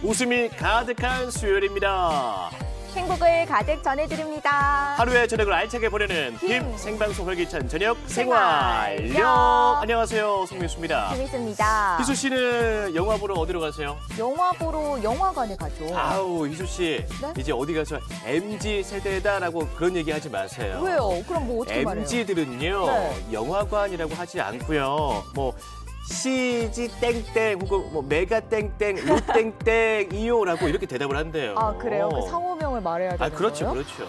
웃음이 가득한 수요일입니다. 행복을 가득 전해드립니다. 하루의 저녁을 알차게 보내는 힘 생방송 활기찬 저녁 생활력. 안녕하세요, 송민수입니다. 재밌습니다. 희수 씨는 영화 보러 어디로 가세요? 영화 보러 영화관에 가죠. 아우, 희수 씨. 네? 이제 어디 가서 MZ 세대다라고 그런 얘기 하지 마세요. 왜요? 그럼 뭐 어떻게 말해요? MZ들은요, 네. 영화관이라고 하지 않고요. 뭐 CG 땡땡 혹은 뭐 메가 땡땡, 로 땡땡이요라고 이렇게 대답을 한대요. 아, 그래요? 그 상호명을 말해야 되는 그렇죠, 거예요? 그렇죠.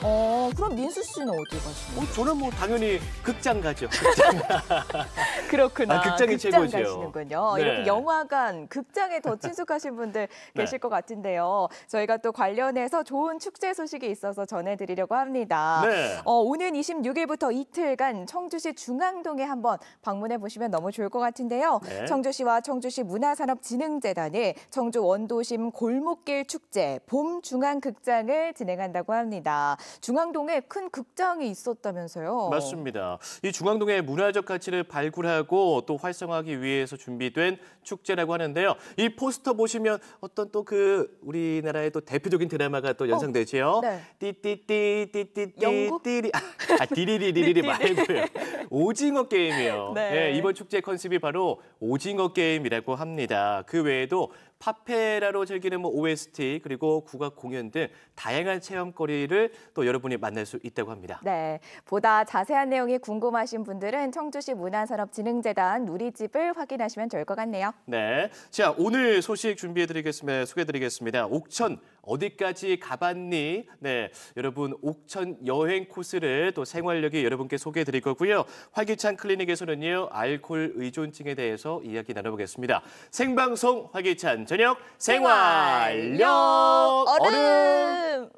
그럼 민수 씨는 어디 가시나요? 저는 뭐 당연히 극장 가죠. 극장. 그렇구나. 극장이 극장 최고죠. 가시는군요. 네. 이렇게 영화관, 극장에 더 친숙하신 분들 계실 것 같은데요. 저희가 또 관련해서 좋은 축제 소식이 있어서 전해드리려고 합니다. 네. 오는 26일부터 이틀간 청주시 중앙동에 한번 방문해 보시면 너무 좋을 것 같은데요. 네. 청주시와 청주시 문화산업진흥재단이 청주 원도심 골목길 축제 봄 중앙극장을 진행한다고 합니다. 중앙동에 큰 극장이 있었다면서요? 맞습니다. 이 중앙동의 문화적 가치를 발굴하고 또 활성화하기 위해서 준비된 축제라고 하는데요. 이 포스터 보시면 어떤 또 그 우리나라의 또 대표적인 드라마가 또 연상되죠. 네. 띠띠띠띠띠띠 영국? 띠리 디리리리리 말고요. 오징어 게임이요. 네. 네, 이번 축제 컨셉이 바로 오징어 게임이라고 합니다. 그 외에도 파페라로 즐기는 뭐 OST 그리고 국악 공연 등 다양한 체험거리를 또 여러분이 만날 수 있다고 합니다. 네, 보다 자세한 내용이 궁금하신 분들은 청주시 문화산업진흥재단 누리집을 확인하시면 좋을 것 같네요. 네, 자 오늘 소식 준비해드리겠습니다. 소개해드리겠습니다. 옥천 어디까지 가봤니? 네, 여러분 옥천 여행 코스를 또 생활력이 여러분께 소개해드릴 거고요. 활기찬 클리닉에서는요 알코올 의존증에 대해서 이야기 나눠보겠습니다. 생방송 활기찬 저녁 생활력 얼음.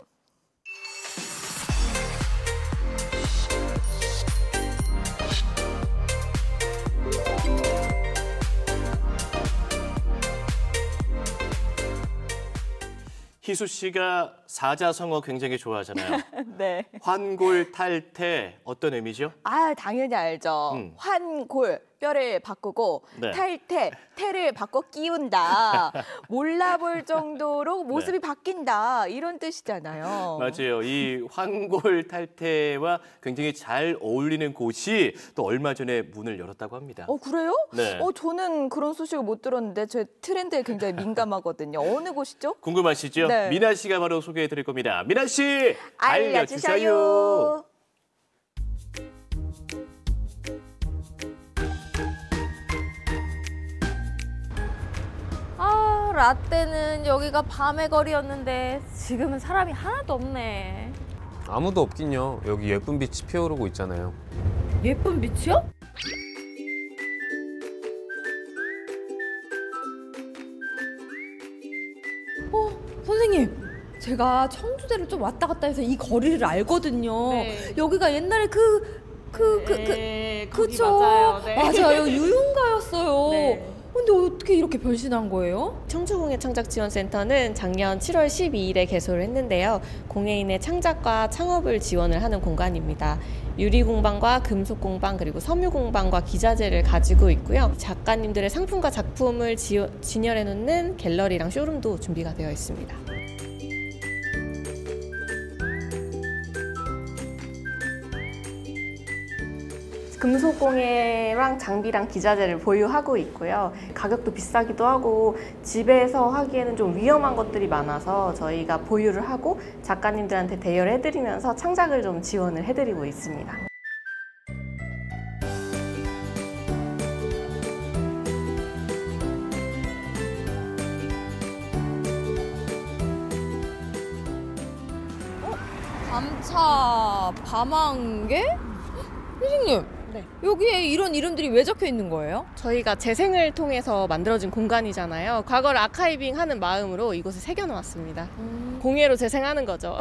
희수 씨가 사자성어 굉장히 좋아하잖아요. 네. 환골탈태 어떤 의미죠? 당연히 알죠. 환골, 뼈를 바꾸고 네. 탈태, 태를 바꿔 끼운다. 몰라볼 정도로 모습이 바뀐다. 이런 뜻이잖아요. 맞아요. 이 환골탈태와 굉장히 잘 어울리는 곳이 또 얼마 전에 문을 열었다고 합니다. 그래요? 네. 저는 그런 소식을 못 들었는데 제 트렌드에 굉장히 민감하거든요. 어느 곳이죠? 궁금하시죠? 네. 미나 씨가 바로 소개해 드릴 겁니다. 미나 씨, 알려주셔요. 라떼는 여기가 밤의 거리였는데 지금은 사람이 하나도 없네. 아무도 없긴요. 여기 예쁜 빛이 피어오르고 있잖아요. 예쁜 빛이요? 선생님, 제가 청주대를 좀 왔다 갔다 해서 이 거리를 알거든요. 네. 여기가 옛날에 그쵸? 맞아요. 네. 맞아요. 유흥가였어요. 네. 근데 어떻게 이렇게 변신한 거예요? 청주공예창작지원센터는 작년 7월 12일에 개소를 했는데요. 공예인의 창작과 창업을 지원을 하는 공간입니다. 유리공방과 금속공방 그리고 섬유공방과 기자재를 가지고 있고요. 작가님들의 상품과 작품을 진열해 놓는 갤러리랑 쇼룸도 준비가 되어 있습니다. 금속공예랑 장비랑 기자재를 보유하고 있고요. 가격도 비싸기도 하고 집에서 하기에는 좀 위험한 것들이 많아서 저희가 보유를 하고 작가님들한테 대여를 해드리면서 창작을 좀 지원을 해드리고 있습니다. 밤차, 밤안개? 선생님, 네. 여기에 이런 이름들이 왜 적혀 있는 거예요? 저희가 재생을 통해서 만들어진 공간이잖아요. 과거를 아카이빙하는 마음으로 이곳에 새겨놓았습니다. 공예로 재생하는 거죠.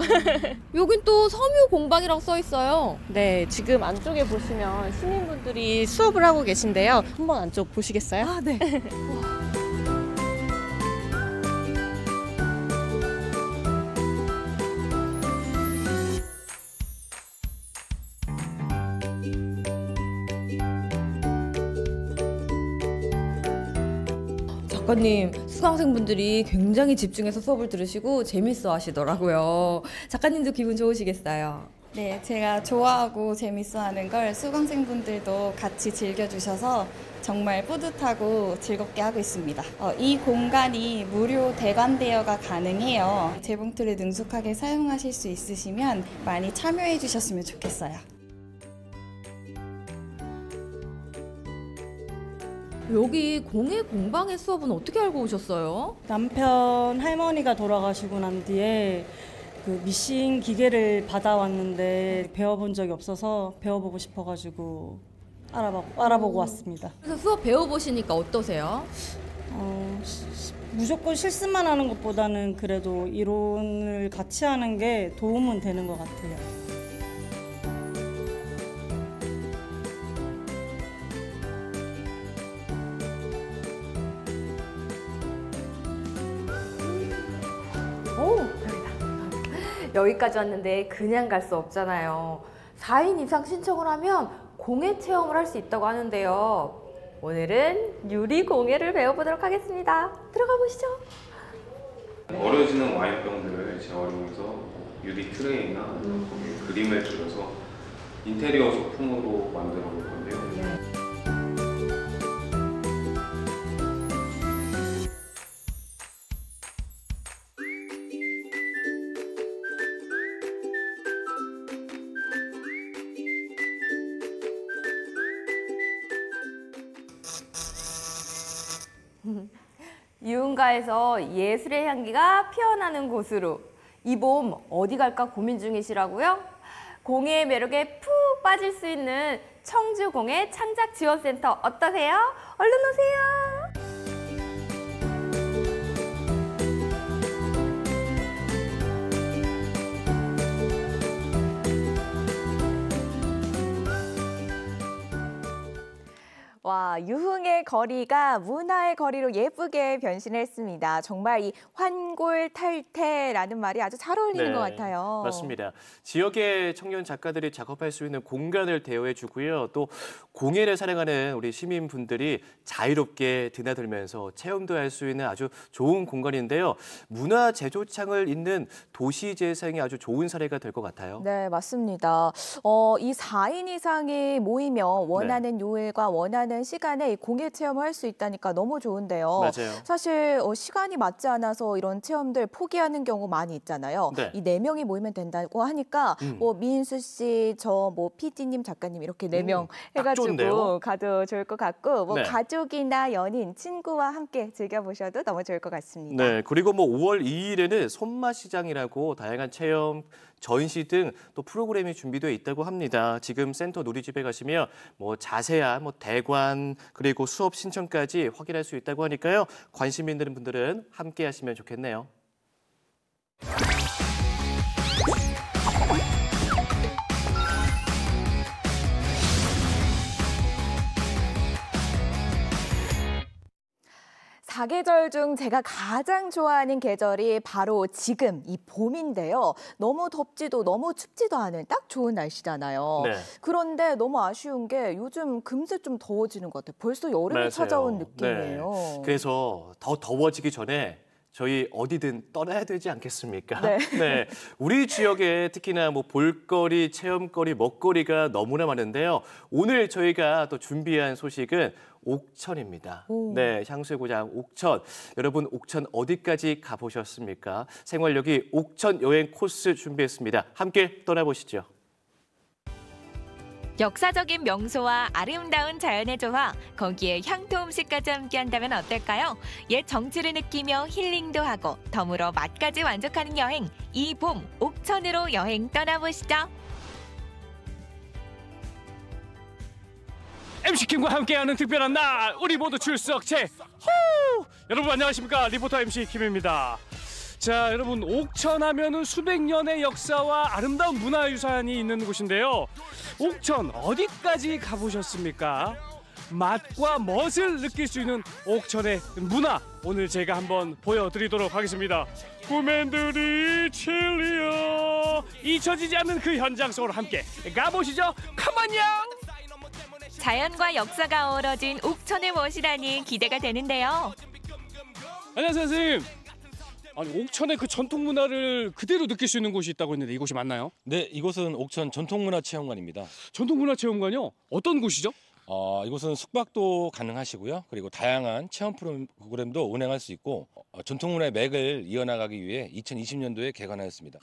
여긴 또 섬유 공방이라고 써 있어요. 네, 지금 안쪽에 보시면 시민분들이 수업을 하고 계신데요. 한번 안쪽 보시겠어요? 네. 작가님, 수강생분들이 굉장히 집중해서 수업을 들으시고 재밌어 하시더라고요. 작가님도 기분 좋으시겠어요? 네, 제가 좋아하고 재밌어하는 걸 수강생분들도 같이 즐겨주셔서 정말 뿌듯하고 즐겁게 하고 있습니다. 이 공간이 무료 대관 대여가 가능해요. 재봉틀을 능숙하게 사용하실 수 있으시면 많이 참여해 주셨으면 좋겠어요. 여기 공예 공방의 수업은 어떻게 알고 오셨어요? 남편 할머니가 돌아가시고 난 뒤에 그 미싱 기계를 받아왔는데 배워본 적이 없어서 배워보고 싶어가지고 알아보고 왔습니다. 그래서 수업 배워보시니까 어떠세요? 무조건 실습만 하는 것보다는 그래도 이론을 같이 하는 게 도움은 되는 것 같아요. 오, 여기다. 여기까지 왔는데 그냥 갈 수 없잖아요. 4인 이상 신청을 하면 공예 체험을 할 수 있다고 하는데요. 오늘은 유리 공예를 배워보도록 하겠습니다. 들어가 보시죠. 얼어지는 와인병들을 재활용해서 유리 트레이나 거기에 그림을 그려서 인테리어 소품으로 만들어 볼 건데요. 유흥가에서 예술의 향기가 피어나는 곳으로 이 봄 어디 갈까 고민 중이시라고요? 공예의 매력에 푹 빠질 수 있는 청주공예 창작지원센터 어떠세요? 얼른 오세요. 와, 유흥의 거리가 문화의 거리로 예쁘게 변신했습니다. 정말 이 환골탈태라는 말이 아주 잘 어울리는 것 같아요. 맞습니다. 지역의 청년 작가들이 작업할 수 있는 공간을 대여해 주고요. 또 공예를 사랑하는 우리 시민분들이 자유롭게 드나들면서 체험도 할 수 있는 아주 좋은 공간인데요. 문화 제조창을 잇는 도시 재생이 아주 좋은 사례가 될 것 같아요. 네, 맞습니다. 이 4인 이상이 모이면 원하는 요일과 원하는 시간에 이 공예 체험을 할 수 있다니까 너무 좋은데요. 맞아요. 사실 시간이 맞지 않아서 이런 체험들 포기하는 경우 많이 있잖아요. 네. 이 4명이 모이면 된다고 하니까 뭐 민수 씨, 저 뭐 PD님, 작가님 이렇게 4명 딱 해가지고 좋은데요? 가도 좋을 것 같고 뭐 네. 가족이나 연인, 친구와 함께 즐겨보셔도 너무 좋을 것 같습니다. 네, 그리고 뭐 5월 2일에는 손맛시장이라고 다양한 체험, 전시 등 또 프로그램이 준비되어 있다고 합니다. 지금 센터 누리집에 가시면 뭐 자세한 뭐 대관 그리고 수업 신청까지 확인할 수 있다고 하니까요. 관심 있는 분들은 함께 하시면 좋겠네요. 사계절 중 제가 가장 좋아하는 계절이 바로 지금 이 봄인데요. 너무 덥지도 너무 춥지도 않은 딱 좋은 날씨잖아요. 네. 그런데 너무 아쉬운 게 요즘 금세 좀 더워지는 것 같아요. 벌써 여름이 맞아요. 찾아온 느낌이에요. 네. 그래서 더 더워지기 전에 저희 어디든 떠나야 되지 않겠습니까? 네. 우리 지역에 특히나 뭐 볼거리, 체험거리, 먹거리가 너무나 많은데요. 오늘 저희가 또 준비한 소식은 옥천입니다. 오. 네, 향수의 고장 옥천. 여러분 옥천 어디까지 가보셨습니까? 생활여기 옥천 여행 코스 준비했습니다. 함께 떠나보시죠. 역사적인 명소와 아름다운 자연의 조화, 거기에 향토 음식까지 함께한다면 어떨까요? 옛 정취를 느끼며 힐링도 하고 덤으로 맛까지 만족하는 여행, 이 봄 옥천으로 여행 떠나보시죠. MC킴과 함께하는 특별한 날, 우리 모두 출석체. 여러분 안녕하십니까? 리포터 MC킴입니다. 자, 여러분 옥천 하면은 수백 년의 역사와 아름다운 문화유산이 있는 곳인데요. 옥천 어디까지 가보셨습니까? 맛과 멋을 느낄 수 있는 옥천의 문화, 오늘 제가 한번 보여드리도록 하겠습니다. 꿈엔들이 칠리어, 잊혀지지 않는 그 현장 속으로 함께 가보시죠. 컴온요. 자연과 역사가 어우러진 옥천의 멋이라니 기대가 되는데요. 안녕하세요, 선생님. 아니, 옥천의 그 전통 문화를 그대로 느낄 수 있는 곳이 있다고 했는데 이곳이 맞나요? 네, 이곳은 옥천 전통문화체험관입니다. 전통문화체험관이요? 어떤 곳이죠? 이곳은 숙박도 가능하시고요. 그리고 다양한 체험 프로그램도 운행할 수 있고 전통문화의 맥을 이어나가기 위해 2020년도에 개관하였습니다.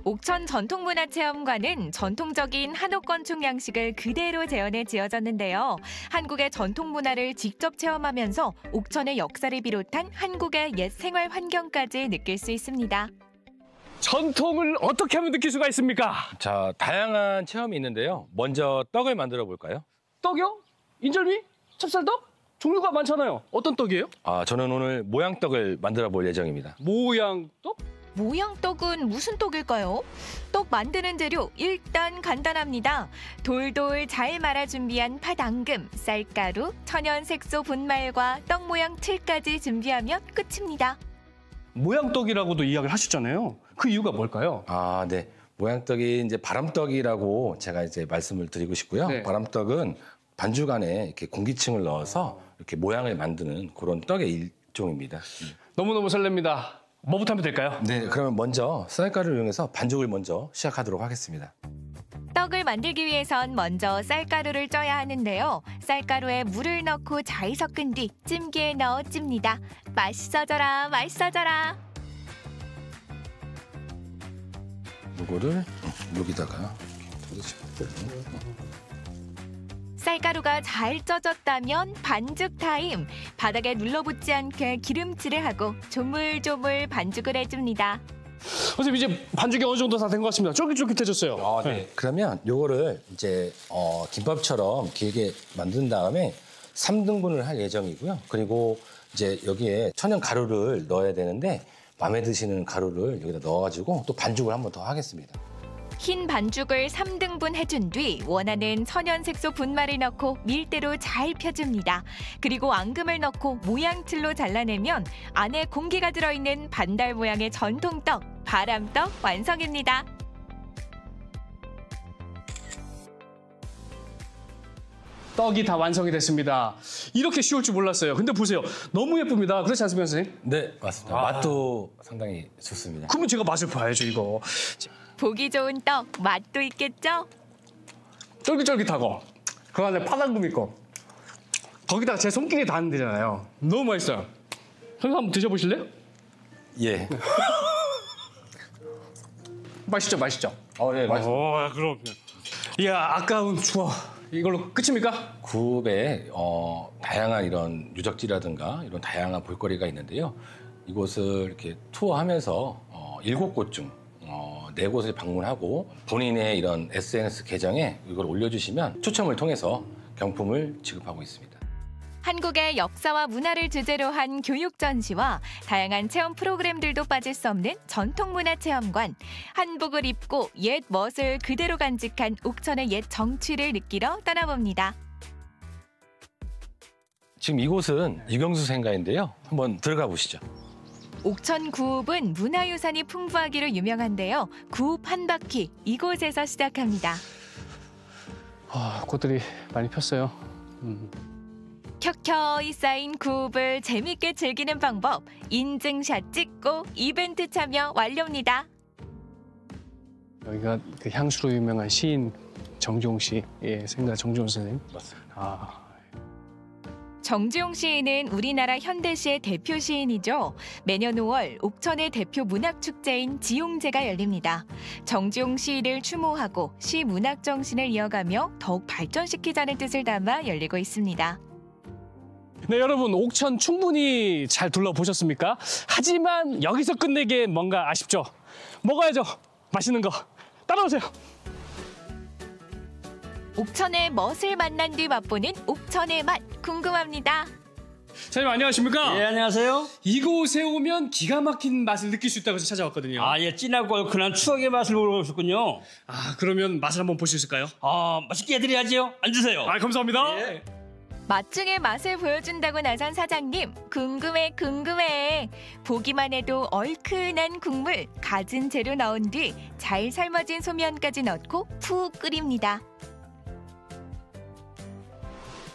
옥천 전통문화체험관은 전통적인 한옥 건축 양식을 그대로 재현해 지어졌는데요. 한국의 전통 문화를 직접 체험하면서 옥천의 역사를 비롯한 한국의 옛 생활 환경까지 느낄 수 있습니다. 전통을 어떻게 하면 느낄 수가 있습니까? 자, 다양한 체험이 있는데요. 먼저 떡을 만들어 볼까요? 떡이요? 인절미? 찹쌀떡? 종류가 많잖아요. 어떤 떡이에요? 저는 오늘 모양떡을 만들어 볼 예정입니다. 모양떡? 모양떡은 무슨 떡일까요? 떡 만드는 재료 일단 간단합니다. 돌돌 잘 말아 준비한 팥앙금, 쌀가루, 천연 색소 분말과 떡 모양 틀까지 준비하면 끝입니다. 모양떡이라고도 이야기를 하셨잖아요. 그 이유가 뭘까요? 네. 모양떡이 이제 바람떡이라고 제가 이제 말씀을 드리고 싶고요. 네. 바람떡은 반죽 안에 이렇게 공기층을 넣어서 이렇게 모양을 만드는 그런 떡의 일종입니다. 너무너무 설렙니다. 뭐부터 하면 될까요? 네, 그러면 먼저 쌀가루를 이용해서 반죽을 먼저 시작하도록 하겠습니다. 떡을 만들기 위해선 먼저 쌀가루를 쪄야 하는데요. 쌀가루에 물을 넣고 잘 섞은 뒤 찜기에 넣어 찝니다. 맛있어져라, 맛있어져라. 이거를 여기다가 이렇게 쌀가루가 잘 쪄졌다면 반죽 타임. 바닥에 눌러붙지 않게 기름칠을 하고 조물조물 반죽을 해줍니다. 선생님, 이제 반죽이 어느 정도 다 된 것 같습니다. 쫄깃쫄깃해졌어요. 네. 그러면 요거를 이제 김밥처럼 길게 만든 다음에 3등분을 할 예정이고요. 그리고 이제 여기에 천연 가루를 넣어야 되는데 마음에 드시는 가루를 여기다 넣어가지고 또 반죽을 한 번 더 하겠습니다. 흰 반죽을 3등분 해준 뒤 원하는 천연 색소 분말을 넣고 밀대로 잘 펴줍니다. 그리고 앙금을 넣고 모양틀로 잘라내면 안에 공기가 들어있는 반달 모양의 전통떡, 바람떡 완성입니다. 떡이 다 완성이 됐습니다. 이렇게 쉬울 줄 몰랐어요. 근데 보세요. 너무 예쁩니다. 그렇지 않습니까, 선생님? 네, 맞습니다. 맛도 상당히 좋습니다. 그러면 제가 맛을 봐야죠, 이거. 보기 좋은 떡, 맛도 있겠죠? 쫄깃쫄깃하고 그 안에 팥앙금 있고 거기다가 제 손길이 닿는 데잖아요. 너무 맛있어요. 선생님 한번 드셔보실래요? 예. 맛있죠, 맛있죠? 네, 맛있습니다. 그럼. 이야, 아까운 추억. 이걸로 끝입니까? 굽에 다양한 이런 유적지라든가 이런 다양한 볼거리가 있는데요. 이곳을 이렇게 투어하면서 7곳 중 4곳을 방문하고 본인의 이런 SNS 계정에 이걸 올려주시면 추첨을 통해서 경품을 지급하고 있습니다. 한국의 역사와 문화를 주제로 한 교육 전시와 다양한 체험 프로그램들도 빠질 수 없는 전통문화체험관. 한복을 입고 옛 멋을 그대로 간직한 옥천의 옛 정취를 느끼러 떠나봅니다. 지금 이곳은 유경수 생가인데요. 한번 들어가 보시죠. 옥천 구읍은 문화유산이 풍부하기로 유명한데요. 구읍 한 바퀴 이곳에서 시작합니다. 꽃들이 많이 폈어요. 켜켜이 쌓인 구읍을 재밌게 즐기는 방법. 인증샷 찍고 이벤트 참여 완료입니다. 여기가 그 향수로 유명한 시인 정주홍 씨의 생가 정주홍 선생님. 맞습니다. 정주홍 시인은 우리나라 현대시의 대표 시인이죠. 매년 5월 옥천의 대표 문학축제인 지용제가 열립니다. 정주홍 시인을 추모하고 시 문학 정신을 이어가며 더욱 발전시키자는 뜻을 담아 열리고 있습니다. 네, 여러분, 옥천 충분히 잘 둘러보셨습니까? 하지만 여기서 끝내기엔 뭔가 아쉽죠? 먹어야죠. 맛있는 거. 따라오세요. 옥천의 멋을 만난 뒤 맛보는 옥천의 맛 궁금합니다. 선생님, 안녕하십니까? 예, 안녕하세요. 이곳에 오면 기가 막힌 맛을 느낄 수 있다고 해서 찾아왔거든요. 예, 진하고 얼큰한 추억의 맛을 보러 오셨군요. 그러면 맛을 한번 볼 수 있을까요? 맛있게 해드려야지요. 앉으세요. 감사합니다. 예. 맛 중에 맛을 보여준다고 나선 사장님. 궁금해. 보기만 해도 얼큰한 국물, 갖은 재료 넣은 뒤 잘 삶아진 소면까지 넣고 푹 끓입니다.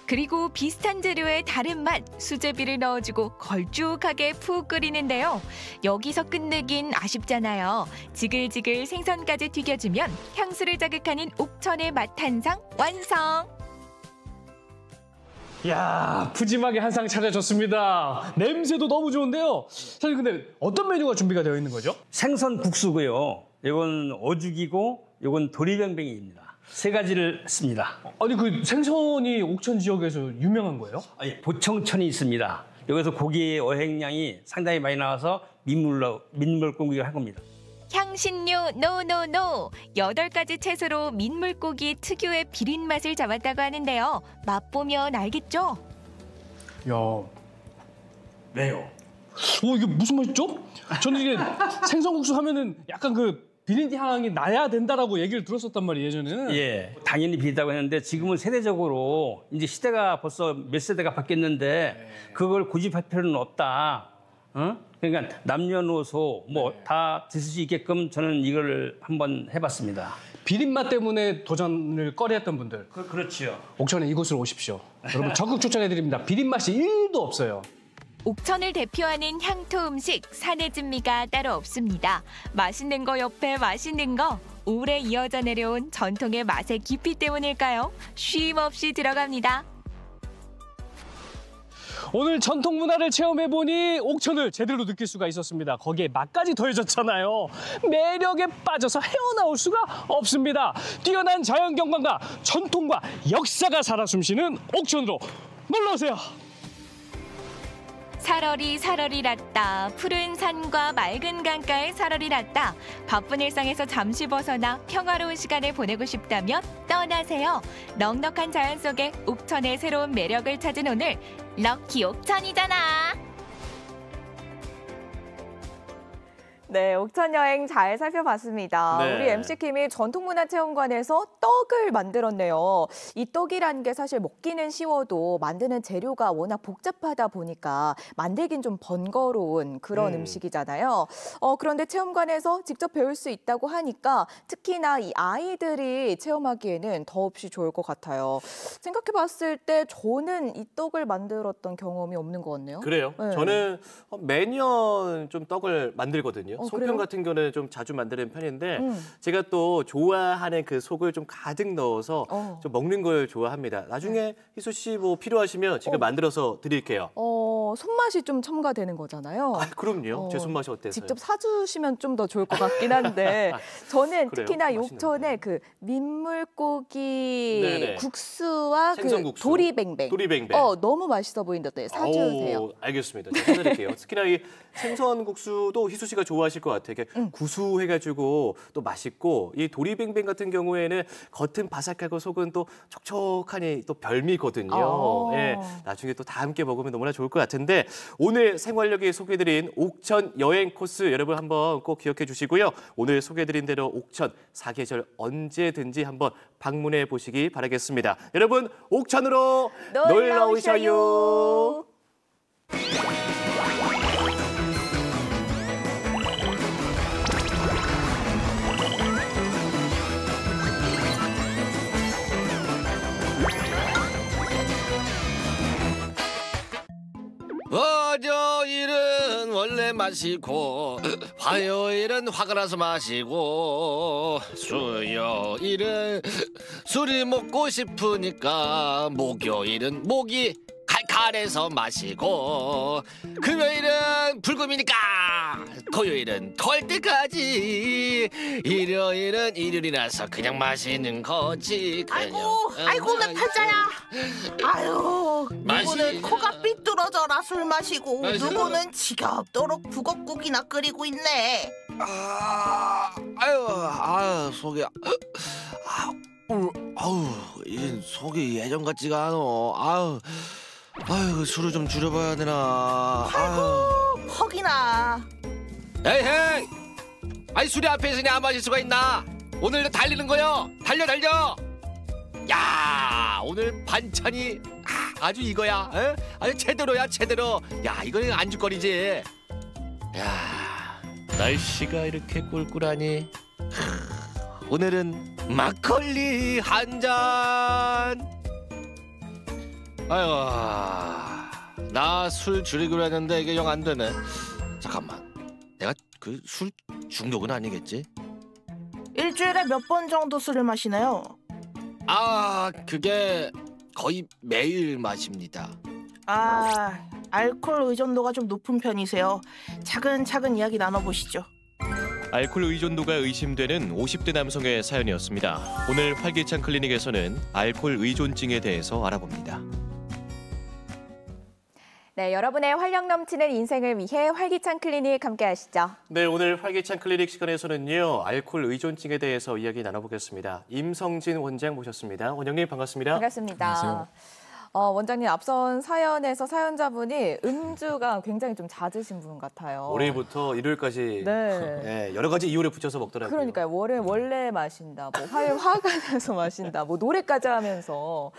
그리고 비슷한 재료에 다른 맛, 수제비를 넣어주고 걸쭉하게 푹 끓이는데요. 여기서 끝내긴 아쉽잖아요. 지글지글 생선까지 튀겨주면 향수를 자극하는 옥천의 맛 한상 완성! 이야, 푸짐하게 한 상 차려졌습니다. 냄새도 너무 좋은데요. 사실 근데 어떤 메뉴가 준비가 되어 있는 거죠? 생선 국수고요. 이건 오죽이고 이건 도리뱅뱅이입니다. 세 가지를 했습니다. 아니 그 생선이 옥천 지역에서 유명한 거예요? 보청천이 있습니다. 여기서 고기의 어획량이 상당히 많이 나와서 민물고기를 한 겁니다. 향신료 노노노! 8가지 채소로 민물고기 특유의 비린 맛을 잡았다고 하는데요. 맛보면 알겠죠? 야, 왜요? 이게 무슨 맛이죠? 저는 이게 생선국수 하면은 약간 그 비린 향이 나야 된다라고 얘기를 들었었단 말이에요, 예전에는. 예, 당연히 비리다고 했는데 지금은 세대적으로 이제 시대가 벌써 몇 세대가 바뀌었는데 그걸 고집할 필요는 없다. 그러니까 남녀노소 뭐 다 드실 수 있게끔 저는 이걸 한번 해봤습니다. 비린 맛 때문에 도전을 꺼려했던 분들. 그렇죠. 옥천에 이곳으로 오십시오. 여러분 적극 추천해드립니다. 비린 맛이 1도 없어요. 옥천을 대표하는 향토 음식 산의 진미가 따로 없습니다. 맛있는 거 옆에 맛있는 거. 오래 이어져 내려온 전통의 맛의 깊이 때문일까요? 쉼 없이 들어갑니다. 오늘 전통 문화를 체험해보니 옥천을 제대로 느낄 수가 있었습니다. 거기에 맛까지 더해졌잖아요. 매력에 빠져서 헤어나올 수가 없습니다. 뛰어난 자연경관과 전통과 역사가 살아 숨쉬는 옥천으로 놀러오세요. 살얼이 랐다. 푸른 산과 맑은 강가의 살얼이 랐다. 바쁜 일상에서 잠시 벗어나 평화로운 시간을 보내고 싶다면 떠나세요. 넉넉한 자연 속에 옥천의 새로운 매력을 찾은 오늘 럭키 옥천이잖아. 네, 옥천 여행 잘 살펴봤습니다. 네. 우리 MC 킴이 전통문화체험관에서 떡을 만들었네요. 이 떡이라는 게 사실 먹기는 쉬워도 만드는 재료가 워낙 복잡하다 보니까 만들긴 좀 번거로운 그런 음식이잖아요. 그런데 체험관에서 직접 배울 수 있다고 하니까 특히나 이 아이들이 체험하기에는 더없이 좋을 것 같아요. 생각해봤을 때 저는 이 떡을 만들었던 경험이 없는 것 같네요. 그래요? 네. 저는 매년 좀 떡을 만들거든요. 송편 그래요? 같은 경우는 좀 자주 만드는 편인데 제가 또 좋아하는 그 속을 좀 가득 넣어서 좀 먹는 걸 좋아합니다. 나중에 희수 씨 뭐 필요하시면 제가 만들어서 드릴게요. 손맛이 좀 첨가되는 거잖아요. 그럼요. 제 손맛이 어때서요? 직접 사주시면 좀 더 좋을 것 같긴 한데 저는 그래요? 특히나 맛있는 옥천의 그 민물고기 네네. 국수와 그 생선국수. 도리뱅뱅. 도리뱅뱅. 너무 맛있어 보이는데 사주세요. 오, 알겠습니다. 제가 사드릴게요. 특히나 이 생선국수도 희수 씨가 좋아하실 것 같아요. 이게 구수해가지고 또 맛있고 이 도리뱅뱅 같은 경우에는 겉은 바삭하고 속은 또 촉촉하니 또 별미거든요. 예, 나중에 또 다 함께 먹으면 너무나 좋을 것 같은데 오늘 생활력이 소개해드린 옥천 여행 코스 여러분 한번 꼭 기억해 주시고요. 오늘 소개해드린 대로 옥천 사계절 언제든지 한번 방문해 보시기 바라겠습니다. 여러분 옥천으로 놀러 오셔요. 월요일은 원래 마시고 화요일은 화가 나서 마시고 수요일은 술이 먹고 싶으니까 목요일은 목이 칼칼해서 마시고 금요일은 불금이니까 토요일은 털 때까지 일요일은 일요일이라서 그냥 마시는 거지. 아이고 내 팔자야. 아유 누구는 코가 삐뚤어져라 술 마시고 누구는 지겹도록 북엇국이나 끓이고 있네. 아유 속이 아우 이젠 속이 예전 같지가 않어. 아유 술을 좀 줄여봐야 되나. 아이고 퍽이나. 에이 아니 술이 앞에 있으니 안 마실 수가 있나. 오늘도 달리는 거요. 달려. 야 오늘 반찬이 아주 이거야. 에? 아주 제대로야 제대로. 야 이거는 안주거리지. 야 날씨가 이렇게 꿀꿀하니 오늘은 막걸리 한 잔. 아유, 나 술 줄이기로 했는데 이게 영 안 되네. 잠깐만, 내가 그 술 중독은 아니겠지? 일주일에 몇 번 정도 술을 마시나요? 아, 그게 거의 매일 마십니다. 아, 알코올 의존도가 좀 높은 편이세요. 차근차근 이야기 나눠보시죠. 알코올 의존도가 의심되는 50대 남성의 사연이었습니다. 오늘 활기찬 클리닉에서는 알코올 의존증에 대해서 알아봅니다. 네, 여러분의 활력 넘치는 인생을 위해 활기찬 클리닉 함께 하시죠. 네, 오늘 활기찬 클리닉 시간에서는요. 알코올 의존증에 대해서 이야기 나눠보겠습니다. 임성진 원장 모셨습니다. 원장님 반갑습니다. 반갑습니다. 안녕하세요. 원장님, 앞선 사연에서 사연자분이 음주가 굉장히 좀 잦으신 분 같아요. 월요일부터 일요일까지 네. 여러 가지 이유를 붙여서 먹더라고요. 그러니까요. 원래 마신다, 뭐 화가 나서 마신다, 뭐 노래까지 하면서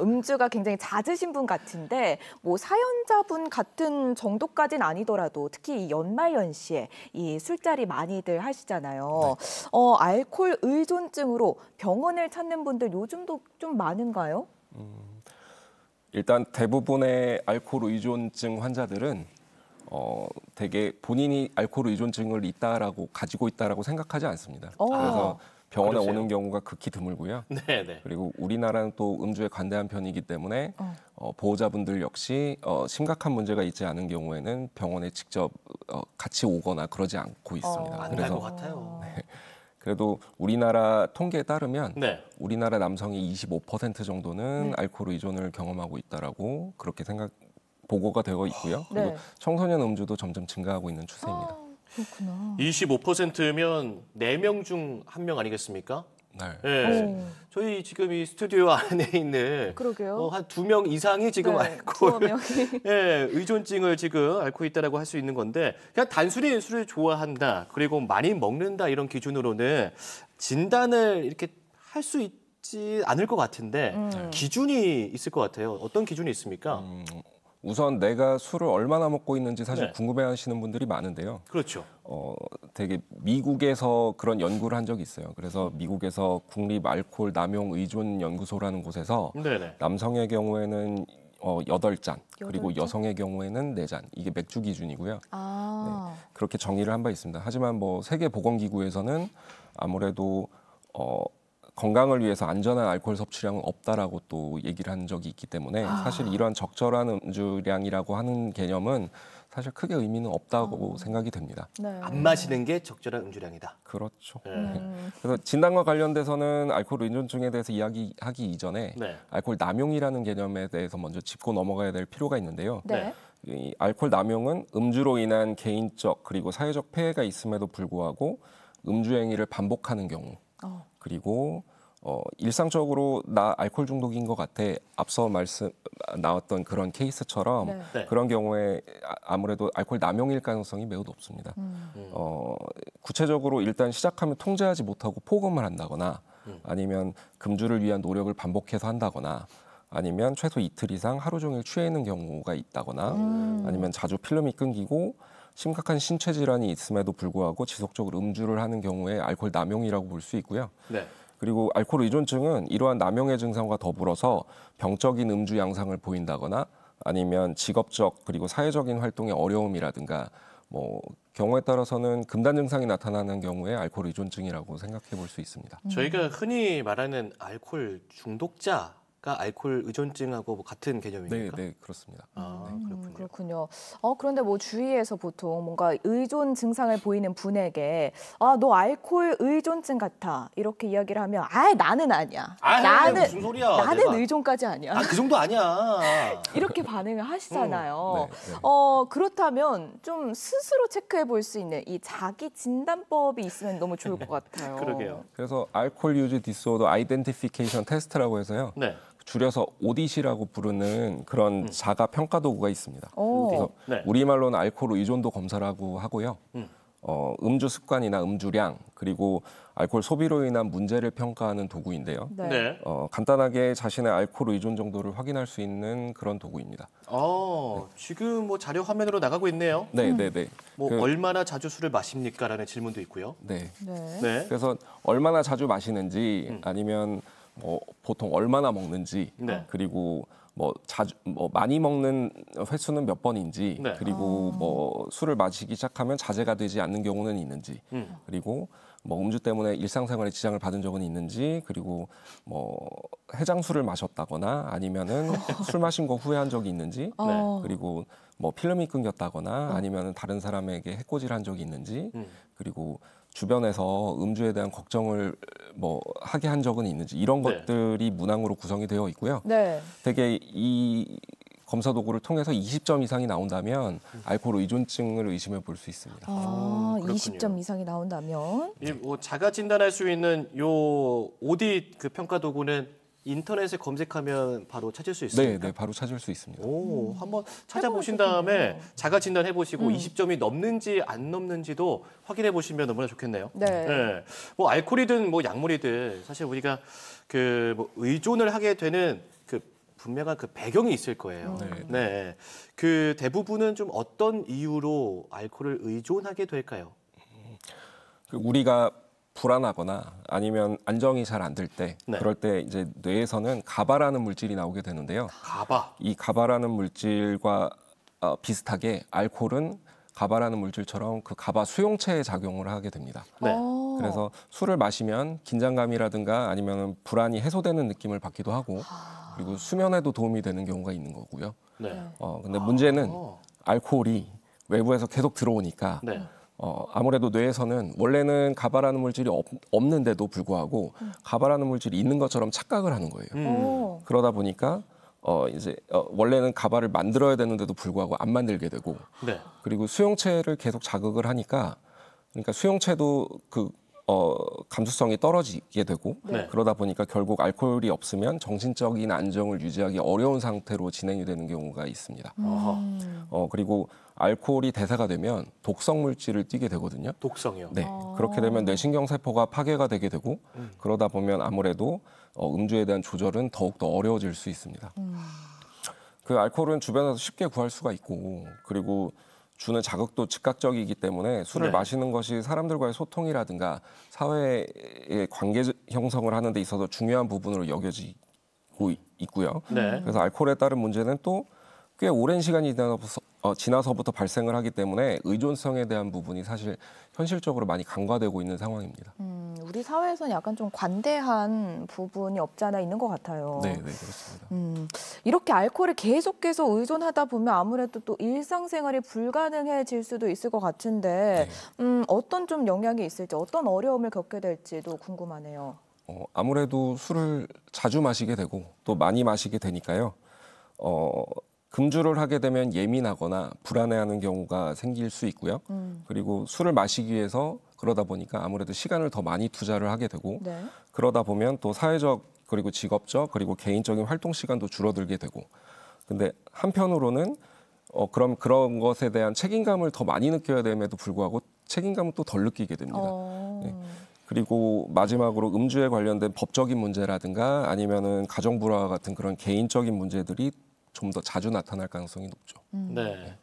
음주가 굉장히 잦으신 분 같은데 뭐 사연자분 같은 정도까지는 아니더라도 특히 이 연말연시에 이 술자리 많이들 하시잖아요. 네. 알코올 의존증으로 병원을 찾는 분들 요즘도 좀 많은가요? 일단 대부분의 알코올 의존증 환자들은 되게 본인이 알코올 의존증을 가지고 있다라고 생각하지 않습니다. 그래서 병원에 그러세요? 오는 경우가 극히 드물고요. 네. 그리고 우리나라는 또 음주에 관대한 편이기 때문에 보호자분들 역시 심각한 문제가 있지 않은 경우에는 병원에 직접 같이 오거나 그러지 않고 있습니다. 안 갈 것 같아요. 네. 그래도 우리나라 통계에 따르면 네. 우리나라 남성의 25% 정도는 알코올 의존을 경험하고 있다라고 그렇게 보고가 되어 있고요. 그리고 네. 청소년 음주도 점점 증가하고 있는 추세입니다. 그렇구나. 25%면 4명 중 1명 아니겠습니까? 네. 네. 저희 지금 이 스튜디오 안에 있는 그러게요. 한 2명 이상이 지금 네, 알코올 2명이. 네, 의존증을 지금 앓고 있다라고 할 수 있는 건데 그냥 단순히 술을 좋아한다 그리고 많이 먹는다 이런 기준으로는 진단을 이렇게 할 수 있지 않을 것 같은데 기준이 있을 것 같아요. 어떤 기준이 있습니까? 우선 내가 술을 얼마나 먹고 있는지 사실 네. 궁금해하시는 분들이 많은데요. 그렇죠. 되게 미국에서 그런 연구를 한 적이 있어요. 그래서 미국에서 국립 알코올 남용 의존 연구소라는 곳에서 네네. 남성의 경우에는 8잔, 그리고 8잔? 여성의 경우에는 4잔. 이게 맥주 기준이고요. 아. 그렇게 정의를 한 바 있습니다. 하지만 뭐 세계보건기구에서는 아무래도 건강을 위해서 안전한 알코올 섭취량은 없다라고 또 얘기를 한 적이 있기 때문에 사실 이러한 적절한 음주량이라고 하는 개념은 사실 크게 의미는 없다고 생각이 됩니다. 네. 안 마시는 게 적절한 음주량이다. 그렇죠. 네. 그래서 진단과 관련돼서는 알코올 의존증에 대해서 이야기하기 이전에 네. 알코올 남용이라는 개념에 대해서 먼저 짚고 넘어가야 될 필요가 있는데요. 네. 이 알코올 남용은 음주로 인한 개인적 그리고 사회적 폐해가 있음에도 불구하고 음주 행위를 반복하는 경우 그리고 일상적으로 나 알코올 중독인 것 같아 앞서 나왔던 그런 케이스처럼 네. 그런 경우에 아무래도 알코올 남용일 가능성이 매우 높습니다. 구체적으로 일단 시작하면 통제하지 못하고 포금을 한다거나 아니면 금주를 위한 노력을 반복해서 한다거나 아니면 최소 이틀 이상 하루 종일 취해 있는 경우가 있다거나 아니면 자주 필름이 끊기고 심각한 신체 질환이 있음에도 불구하고 지속적으로 음주를 하는 경우에 알코올 남용이라고 볼 수 있고요. 네. 그리고 알코올 의존증은 이러한 남용의 증상과 더불어서 병적인 음주 양상을 보인다거나 아니면 직업적 그리고 사회적인 활동의 어려움이라든가 뭐 경우에 따라서는 금단 증상이 나타나는 경우에 알코올 의존증이라고 생각해 볼 수 있습니다. 저희가 흔히 말하는 알코올 중독자가 알코올 의존증하고 뭐 같은 개념입니까? 네, 그렇습니다. 그렇군요. 그렇군요. 그런데 뭐 주위에서 보통 뭔가 의존 증상을 보이는 분에게 너 알코올 의존증 같아 이렇게 이야기를 하면 나는 아니야. 나는 무슨 소리야? 나는 내가. 의존까지 아니야. 그 정도 아니야. 이렇게 반응을 하시잖아요. 네. 그렇다면 좀 스스로 체크해 볼 수 있는 이 자기 진단법이 있으면 너무 좋을 것 같아요. 그러게요. 그래서 알코올 유즈 디스오더 아이덴티피케이션 테스트라고 해서요. 네. 줄여서 오디시라고 부르는 그런 자가 평가 도구가 있습니다. 그래서 네. 우리말로는 알코올 의존도 검사라고 하고요. 음주 습관이나 음주량 그리고 알코올 소비로 인한 문제를 평가하는 도구인데요. 네. 간단하게 자신의 알코올 의존 정도를 확인할 수 있는 그런 도구입니다. 지금 뭐 자료 화면으로 나가고 있네요. 네. 뭐 얼마나 자주 술을 마십니까라는 질문도 있고요. 네. 네. 그래서 얼마나 자주 마시는지 아니면 뭐 보통 얼마나 먹는지 네. 그리고 많이 먹는 횟수는 몇 번인지, 네. 그리고 뭐 술을 마시기 시작하면 자제가 되지 않는 경우는 있는지, 그리고 뭐 음주 때문에 일상생활에 지장을 받은 적은 있는지, 그리고 뭐 해장술을 마셨다거나 아니면은 술 마신 거 후회한 적이 있는지, 그리고 뭐 필름이 끊겼다거나 아니면은 다른 사람에게 해코지를 한 적이 있는지, 그리고 주변에서 음주에 대한 걱정을 뭐 하게 한 적은 있는지, 이런 것들이 문항으로 구성이 되어 있고요. 네. 되게 이 검사 도구를 통해서 20점 이상이 나온다면 알코올 의존증을 의심해 볼 수 있습니다. 20점 이상이 나온다면? 뭐 자가 진단할 수 있는 요 오디 그 평가 도구는 인터넷에 검색하면 바로 찾을 수 있습니까? 네, 바로 찾을 수 있습니다. 오, 한번 찾아보신 다음에 자가 진단해 보시고 20점이 넘는지 안 넘는지도 확인해 보시면 너무나 좋겠네요. 네. 뭐 알코올이든 뭐 약물이든 사실 우리가 그 뭐 의존을 하게 되는 그 분명한 그 배경이 있을 거예요. 네. 그 대부분은 좀 어떤 이유로 알코올을 의존하게 될까요? 우리가 불안하거나 아니면 안정이 잘 안 될 때, 그럴 때 이제 뇌에서는 가바라는 물질이 나오게 되는데요. 가바. 이 가바라는 물질과 비슷하게 알코올은 가바라는 물질처럼 그 가바 수용체의 작용을 하게 됩니다. 그래서 술을 마시면 긴장감이라든가 아니면 불안이 해소되는 느낌을 받기도 하고, 그리고 수면에도 도움이 되는 경우가 있는 거고요. 근데 문제는 알코올이 외부에서 계속 들어오니까 아무래도 뇌에서는 원래는 가바라는 물질이 없는데도 불구하고 가바라는 물질이 있는 것처럼 착각을 하는 거예요. 그러다 보니까 이제 원래는 가바를 만들어야 되는데도 불구하고 안 만들게 되고, 그리고 수용체를 계속 자극을 하니까, 그러니까 수용체도 그 감수성이 떨어지게 되고, 그러다 보니까 결국 알코올이 없으면 정신적인 안정을 유지하기 어려운 상태로 진행이 되는 경우가 있습니다. 그리고 알코올이 대사가 되면 독성 물질을 띠게 되거든요. 독성이요? 네. 그렇게 되면 뇌신경세포가 파괴가 되게 되고, 그러다 보면 아무래도 음주에 대한 조절은 더욱더 어려워질 수 있습니다. 그 알코올은 주변에서 쉽게 구할 수가 있고, 그리고 주는 자극도 즉각적이기 때문에 술을 마시는 것이 사람들과의 소통이라든가 사회의 관계 형성을 하는 데 있어서 중요한 부분으로 여겨지고 있고요. 그래서 알코올에 따른 문제는 또 꽤 오랜 시간이 지나서부터 발생을 하기 때문에 의존성에 대한 부분이 사실 현실적으로 많이 간과되고 있는 상황입니다. 우리 사회에서는 약간 좀 관대한 부분이 없지 않아 있는 것 같아요. 네, 그렇습니다. 이렇게 알코올을 계속해서 의존하다 보면 아무래도 또 일상생활이 불가능해질 수도 있을 것 같은데 어떤 좀 영향이 있을지, 어떤 어려움을 겪게 될지도 궁금하네요. 아무래도 술을 자주 마시게 되고 또 많이 마시게 되니까요. 금주를 하게 되면 예민하거나 불안해하는 경우가 생길 수 있고요. 그리고 술을 마시기 위해서 그러다 보니까 아무래도 시간을 더 많이 투자를 하게 되고, 그러다 보면 또 사회적 그리고 직업적 그리고 개인적인 활동 시간도 줄어들게 되고, 근데 한편으로는 그럼 그런 것에 대한 책임감을 더 많이 느껴야 됨에도 불구하고 책임감은 또 덜 느끼게 됩니다. 그리고 마지막으로 음주에 관련된 법적인 문제라든가 아니면은 가정 불화와 같은 그런 개인적인 문제들이 좀 더 자주 나타날 가능성이 높죠. 네.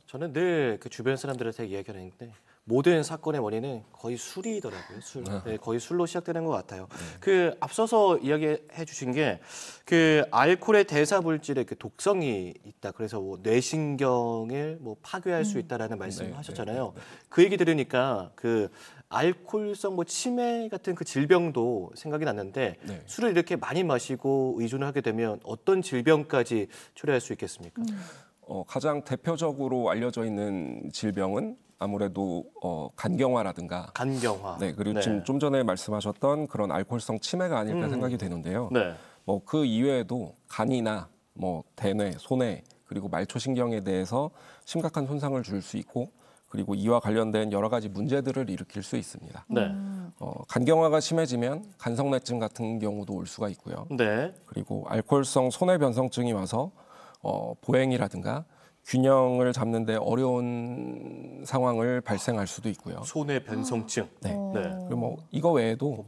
저는 늘 그 주변 사람들한테 이야기하는데 모든 사건의 원인은 거의 술이더라고요. 술. 거의 술로 시작되는 것 같아요. 그 앞서서 이야기해 주신 게 그 알코올의 대사 물질에 그 독성이 있다. 그래서 뭐 뇌신경을 뭐 파괴할 수 있다라는 말씀을 하셨잖아요. 그 얘기 들으니까 그 알코올성 뭐 치매 같은 그 질병도 생각이 났는데 술을 이렇게 많이 마시고 의존을 하게 되면 어떤 질병까지 초래할 수 있겠습니까? 가장 대표적으로 알려져 있는 질병은 아무래도 간경화라든가 네, 그리고 지금 좀 전에 말씀하셨던 그런 알코올성 치매가 아닐까 생각이 되는데요. 뭐 그 이외에도 간이나 뭐 대뇌, 소뇌 그리고 말초신경에 대해서 심각한 손상을 줄 수 있고, 그리고 이와 관련된 여러 가지 문제들을 일으킬 수 있습니다. 간경화가 심해지면 간성뇌증 같은 경우도 올 수가 있고요. 그리고 알코올성 소뇌변성증이 와서 보행이라든가 균형을 잡는 데 어려운 상황을 발생할 수도 있고요. 소뇌변성증. 그리고 뭐 이거 외에도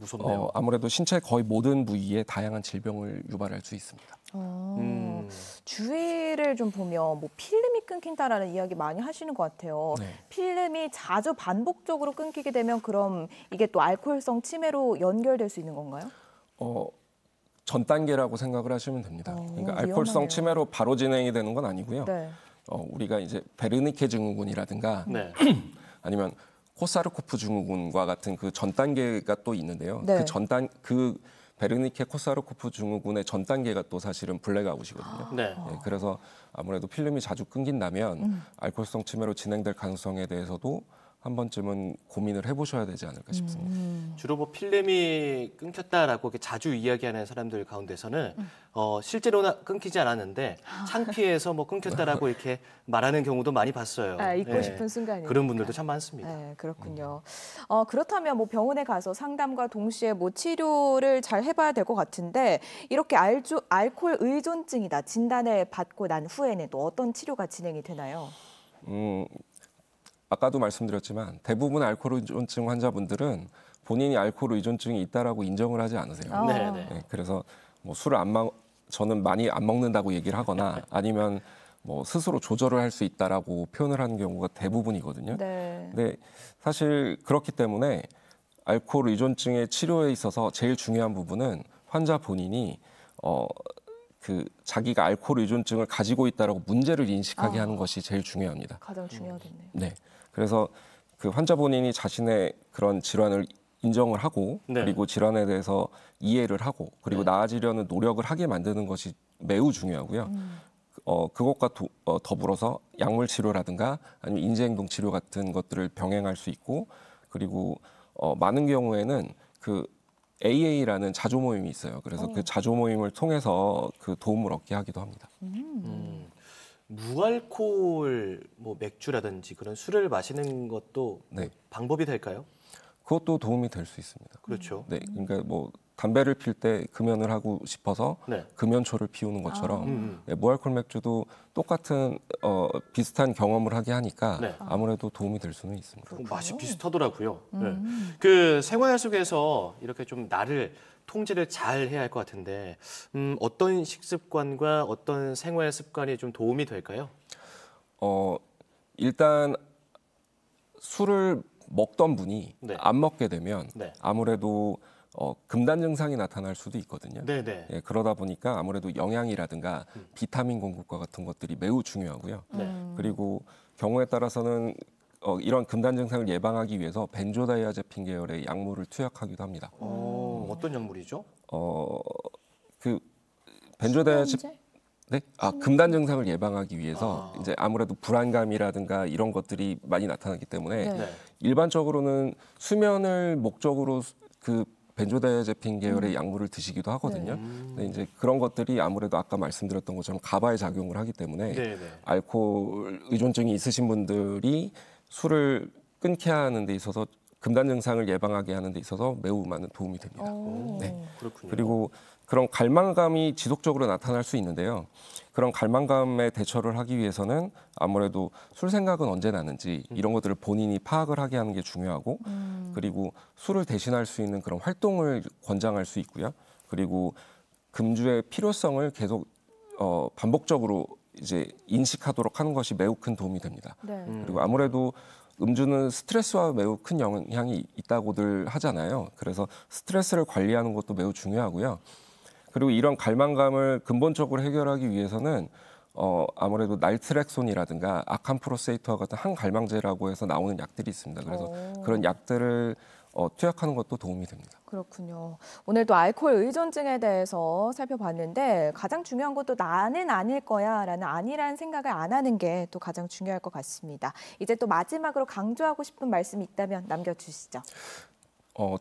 아무래도 신체 거의 모든 부위에 다양한 질병을 유발할 수 있습니다. 주위를 좀 보면 뭐 필름이 끊긴다라는 이야기 많이 하시는 것 같아요. 필름이 자주 반복적으로 끊기게 되면 그럼 이게 또 알코올성 치매로 연결될 수 있는 건가요? 전 단계라고 생각을 하시면 됩니다. 그러니까 알코올성 위험하네요. 치매로 바로 진행이 되는 건 아니고요. 네. 우리가 이제 베르니케 증후군이라든가 네. 아니면 코사르코프 증후군과 같은 그 전 단계가 또 있는데요. 네. 그 베르니케 코사르코프 증후군의 전 단계가 또 사실은 블랙아웃이거든요. 네. 그래서 아무래도 필름이 자주 끊긴다면 알코올성 치매로 진행될 가능성에 대해서도 한 번쯤은 고민을 해보셔야 되지 않을까 싶습니다. 주로 뭐 필름이 끊겼다라고 이렇게 자주 이야기하는 사람들 가운데서는 실제로는 끊기지 않았는데 창피해서 뭐 끊겼다라고 이렇게 말하는 경우도 많이 봤어요. 잊고 싶은 순간이 그런 분들도 참 많습니다. 네, 그렇군요. 그렇다면 뭐 병원에 가서 상담과 동시에 뭐 치료를 잘 해봐야 될 것 같은데 이렇게 알코올 의존증이다 진단을 받고 난 후에는 또 어떤 치료가 진행이 되나요? 아까도 말씀드렸지만 대부분 알코올 의존증 환자분들은 본인이 알코올 의존증이 있다라고 인정을 하지 않으세요. 네, 그래서 뭐 술을 저는 많이 안 먹는다고 얘기를 하거나 아니면 뭐 스스로 조절을 할 수 있다라고 표현을 하는 경우가 대부분이거든요. 네. 근데 사실 그렇기 때문에 알코올 의존증의 치료에 있어서 제일 중요한 부분은 환자 본인이 자기가 알코올 의존증을 가지고 있다라고 문제를 인식하게 하는 것이 제일 중요합니다. 가장 중요하겠네요. 네. 그래서 그 환자 본인이 자신의 그런 질환을 인정을 하고 그리고 질환에 대해서 이해를 하고 그리고 나아지려는 노력을 하게 만드는 것이 매우 중요하고요. 그것과 더불어서 약물 치료라든가 아니면 인지행동 치료 같은 것들을 병행할 수 있고 그리고 많은 경우에는 그 AA라는 자조 모임이 있어요. 그래서 그 자조 모임을 통해서 그 도움을 얻게 하기도 합니다. 무알코올 뭐 맥주라든지 그런 술을 마시는 것도 방법이 될까요? 그것도 도움이 될 수 있습니다. 그렇죠. 네, 그러니까 뭐 담배를 필 때 금연을 하고 싶어서 금연초를 피우는 것처럼 무알코올 맥주도 똑같은 비슷한 경험을 하게 하니까 아무래도 도움이 될 수는 있습니다. 맛이 비슷하더라고요. 그 생활 속에서 이렇게 좀 나를 통제를 잘 해야 할 것 같은데 어떤 식습관과 어떤 생활 습관이 좀 도움이 될까요? 일단 술을 먹던 분이 안 먹게 되면 아무래도 금단 증상이 나타날 수도 있거든요. 예, 그러다 보니까 아무래도 영양이라든가 비타민 공급과 같은 것들이 매우 중요하고요. 그리고 경우에 따라서는 이런 금단 증상을 예방하기 위해서 벤조다이아제핀 계열의 약물을 투약하기도 합니다. 어떤 약물이죠? 그 벤조다이아제핀 금단 증상을 예방하기 위해서 이제 아무래도 불안감이라든가 이런 것들이 많이 나타나기 때문에 일반적으로는 수면을 목적으로 그 벤조다이아제핀 계열의 약물을 드시기도 하거든요. 근데 이제 그런 것들이 아무래도 아까 말씀드렸던 것처럼 가바의 작용을 하기 때문에 알코올 의존증이 있으신 분들이 술을 끊게 하는 데 있어서 금단 증상을 예방하게 하는 데 있어서 매우 많은 도움이 됩니다. 그렇군요. 그리고 그런 갈망감이 지속적으로 나타날 수 있는데요. 그런 갈망감에 대처를 하기 위해서는 아무래도 술 생각은 언제 나는지 이런 것들을 본인이 파악을 하게 하는 게 중요하고 그리고 술을 대신할 수 있는 그런 활동을 권장할 수 있고요. 그리고 금주의 필요성을 계속 반복적으로 이제 인식하도록 하는 것이 매우 큰 도움이 됩니다. 그리고 아무래도 음주는 스트레스와 매우 큰 영향이 있다고들 하잖아요. 그래서 스트레스를 관리하는 것도 매우 중요하고요. 그리고 이런 갈망감을 근본적으로 해결하기 위해서는 아무래도 날트렉손이라든가 아캄프로세이트와 같은 항갈망제라고 해서 나오는 약들이 있습니다. 그래서 그런 약들을 투약하는 것도 도움이 됩니다. 그렇군요. 오늘도 알코올 의존증에 대해서 살펴봤는데 가장 중요한 것도 나는 아닐 거야 라는 아니라는 생각을 안 하는 게 또 가장 중요할 것 같습니다. 이제 또 마지막으로 강조하고 싶은 말씀이 있다면 남겨주시죠.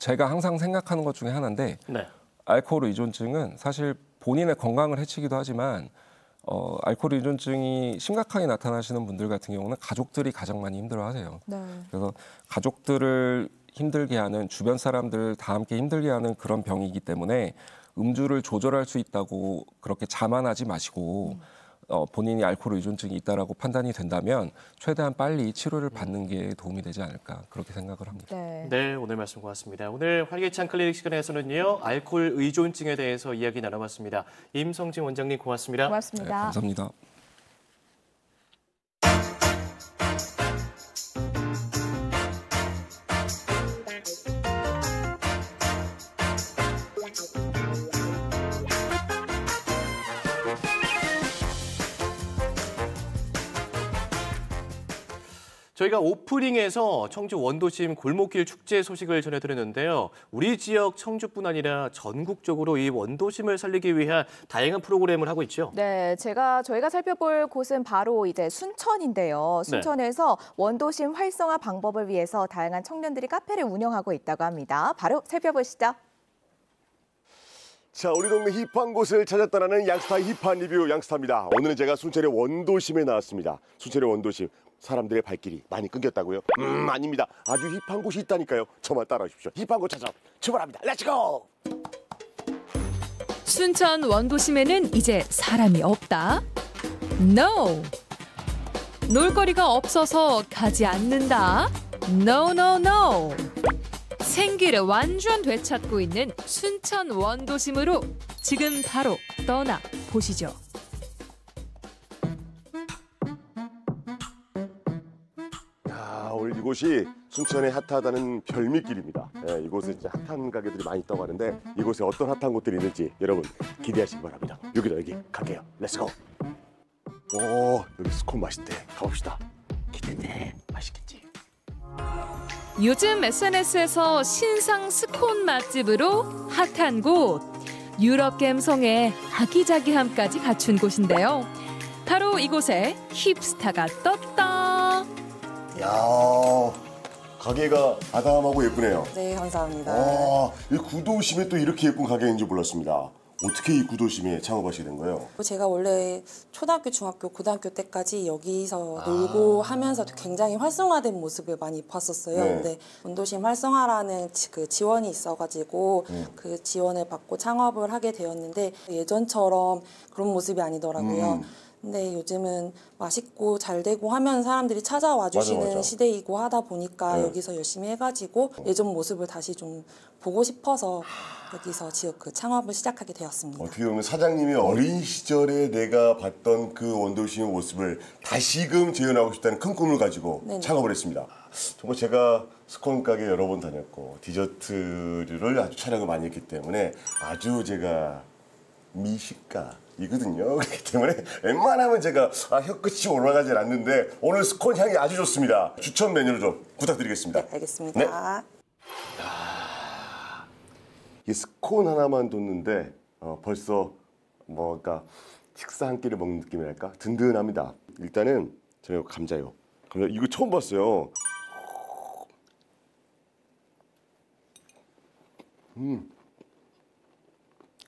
제가 항상 생각하는 것 중에 하나인데 알코올 의존증은 사실 본인의 건강을 해치기도 하지만 알코올 의존증이 심각하게 나타나시는 분들 같은 경우는 가족들이 가장 많이 힘들어하세요. 그래서 가족들을 힘들게 하는 주변 사람들 다 함께 힘들게 하는 그런 병이기 때문에 음주를 조절할 수 있다고 그렇게 자만하지 마시고 본인이 알코올 의존증이 있다라고 판단이 된다면 최대한 빨리 치료를 받는 게 도움이 되지 않을까 그렇게 생각을 합니다. 네, 오늘 말씀 고맙습니다. 오늘 활기찬 클리닉 시간에서는요 알코올 의존증에 대해서 이야기 나눠봤습니다. 임성진 원장님 고맙습니다. 고맙습니다. 네, 감사합니다. 저희가 오프닝에서 청주 원도심 골목길 축제 소식을 전해드렸는데요. 우리 지역 청주뿐 아니라 전국적으로 이 원도심을 살리기 위한 다양한 프로그램을 하고 있죠. 네, 저희가 살펴볼 곳은 바로 이제 순천인데요. 순천에서 원도심 활성화 방법을 위해서 다양한 청년들이 카페를 운영하고 있다고 합니다. 바로 살펴보시죠. 자, 우리 동네 힙한 곳을 찾았다라는 양스타 힙한 리뷰 양스타입니다. 오늘은 제가 순천의 원도심에 나왔습니다. 순천의 원도심, 사람들의 발길이 많이 끊겼다고요? 아닙니다. 아주 힙한 곳이 있다니까요. 저만 따라오십시오. 힙한 곳 찾아 출발합니다. 렛츠고! 순천 원도심에는 이제 사람이 없다? No! 놀거리가 없어서 가지 않는다? No, no, no! 생기를 완전 되찾고 있는 순천 원도심으로 지금 바로 떠나 보시죠. 오늘 이곳이 순천의 핫하다는 별미길입니다. 예, 이곳에 이제 핫한 가게들이 많이 있다고 하는데 이곳에 어떤 핫한 곳들이 있는지 여러분 기대하시기 바랍니다. 여기 갈게요. 렛츠고! 오, 여기 스콘 맛있대. 가봅시다. 기대돼. 맛있겠지? 요즘 SNS에서 신상 스콘 맛집으로 핫한 곳. 유럽 감성의 아기자기함까지 갖춘 곳인데요. 바로 이곳에 힙스타가 떴다. 야, 가게가 아담하고 예쁘네요. 네, 감사합니다. 와, 이 구도심에 또 이렇게 예쁜 가게인지 몰랐습니다. 어떻게 이 구도심에 창업하시게 된 거예요? 제가 원래 초등학교, 중학교, 고등학교 때까지 여기서 놀고 하면서 굉장히 활성화된 모습을 많이 봤었어요. 네. 근데 원도심 활성화라는 그 지원이 있어가지고 그 지원을 받고 창업을 하게 되었는데 예전처럼 그런 모습이 아니더라고요. 근데 요즘은 맛있고 잘 되고 하면 사람들이 찾아와 주시는 맞아. 시대이고 하다 보니까 여기서 열심히 해가지고 예전 모습을 다시 좀 보고 싶어서 여기서 지역 그 창업을 시작하게 되었습니다. 어떻게 보면 사장님이 어린 시절에 내가 봤던 그 원도심의 모습을 다시금 재현하고 싶다는 큰 꿈을 가지고 네네. 창업을 했습니다. 정말 제가 스콘 가게 여러 번 다녔고 디저트를 아주 촬영을 많이 했기 때문에 아주 제가 미식가이거든요. 그렇기 때문에 웬만하면 제가 혀끝이 올라가질 않는데 오늘 스콘 향이 아주 좋습니다. 추천 메뉴를 좀 부탁드리겠습니다. 네, 알겠습니다. 네. 이 스콘 하나만 뒀는데 벌써 뭐랄까 식사 한 끼를 먹는 느낌이랄까 든든합니다. 일단은 저희 감자요. 이거 처음 봤어요.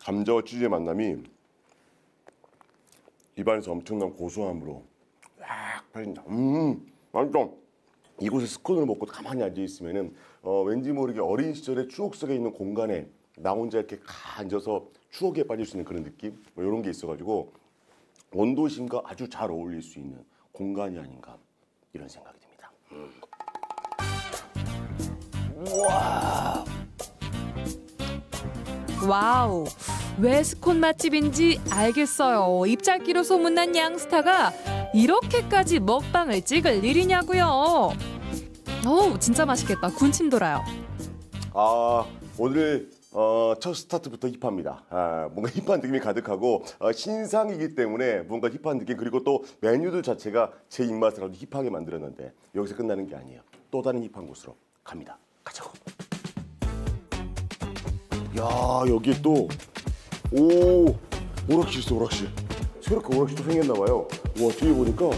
감자와 치즈의 만남이 입안에서 엄청난 고소함으로 쫙 퍼진다. 맛있어. 이곳에 스콘을 먹고 가만히 앉아 있으면은 왠지 모르게 어린 시절의 추억 속에 있는 공간에 나 혼자 이렇게 앉아서 추억에 빠질 수 있는 그런 느낌? 뭐 이런 게 있어가지고 원도심과 아주 잘 어울릴 수 있는 공간이 아닌가 이런 생각이 듭니다. 우와. 와우, 왜 스콘 맛집인지 알겠어요. 입장기로 소문난 양스타가 이렇게까지 먹방을 찍을 일이냐고요. 진짜 맛있겠다. 군침 돌아요. 오늘 첫 스타트부터 힙합니다. 뭔가 힙한 느낌이 가득하고 신상이기 때문에 뭔가 힙한 느낌 그리고 또 메뉴들 자체가 제 입맛을 아주 힙하게 만들었는데 여기서 끝나는 게 아니에요. 또 다른 힙한 곳으로 갑니다. 가자고. 야, 여기에 또 오락실 있어, 오락실. 새롭게 오락실도 생겼나 봐요. 와, 뒤에 보니까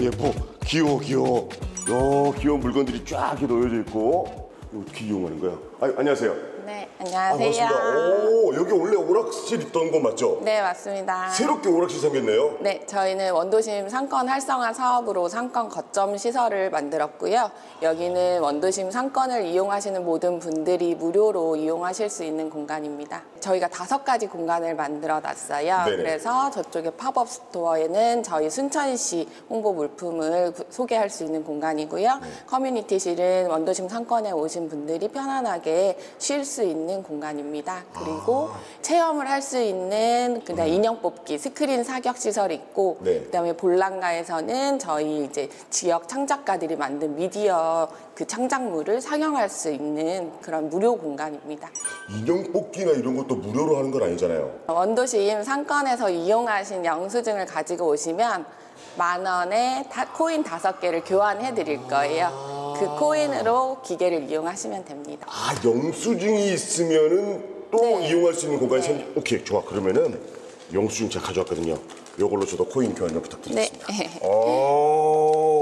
예뻐. 귀여워. 야, 귀여운 물건들이 쫙 이렇게 놓여져 있고. 이거 어떻게 이용하는 거야? 안녕하세요. 네, 안녕하세요. 반갑습니다. 여기 원래 오락실 있던 거 맞죠? 네, 맞습니다. 새롭게 오락실 생겼네요. 네, 저희는 원도심 상권 활성화 사업으로 상권 거점 시설을 만들었고요. 여기는 원도심 상권을 이용하시는 모든 분들이 무료로 이용하실 수 있는 공간입니다. 저희가 5가지 공간을 만들어 놨어요. 네네. 그래서 저쪽에 팝업 스토어에는 저희 순천시 홍보 물품을 소개할 수 있는 공간이고요. 커뮤니티실은 원도심 상권에 오신 분들이 편안하게 쉴 수 있는 공간입니다. 그리고 체험을 할 수 있는 그다음 인형 뽑기, 스크린 사격 시설이 있고, 그다음에 볼랑가에서는 저희 이제 지역 창작가들이 만든 미디어 그 창작물을 상영할 수 있는 그런 무료 공간입니다. 인형 뽑기나 이런 것도 무료로 하는 건 아니잖아요. 원도심 상권에서 이용하신 영수증을 가지고 오시면 10,000원에 코인 5개를 교환해 드릴 거예요. 그 코인으로 기계를 이용하시면 됩니다. 아, 영수증이 있으면은 또 이용할 수 있는 공간이 생기. 오케이, 좋아. 그러면은 영수증 제가 가져왔거든요. 이걸로 저도 코인 교환을 부탁드리겠습니다.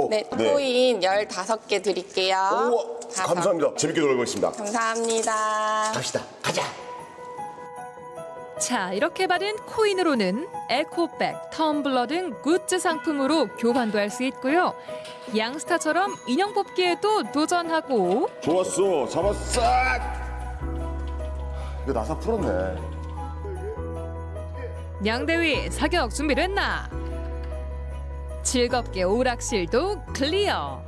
네, 코인 15개 드릴게요. 오, 감사합니다. 재밌게 놀고 있습니다. 감사합니다. 갑시다. 가자. 자, 이렇게 받은 코인으로는 에코백, 텀블러 등 굿즈 상품으로 교환도 할 수 있고요. 양스타처럼 인형 뽑기에도 도전하고 좋았어. 잡았어. 이거 나사 풀었네. 양대위 사격 준비됐나? 즐겁게 오락실도 클리어.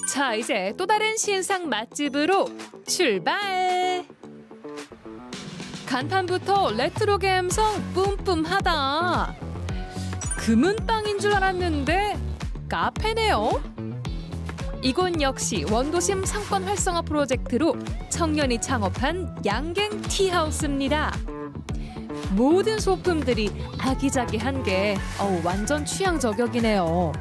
자, 이제 또 다른 신상 맛집으로 출발. 간판부터 레트로 감성 뿜뿜하다. 금은방인 줄 알았는데 카페네요. 이곳 역시 원도심 상권 활성화 프로젝트로 청년이 창업한 양갱 티하우스입니다. 모든 소품들이 아기자기한 게 완전 취향 저격이네요.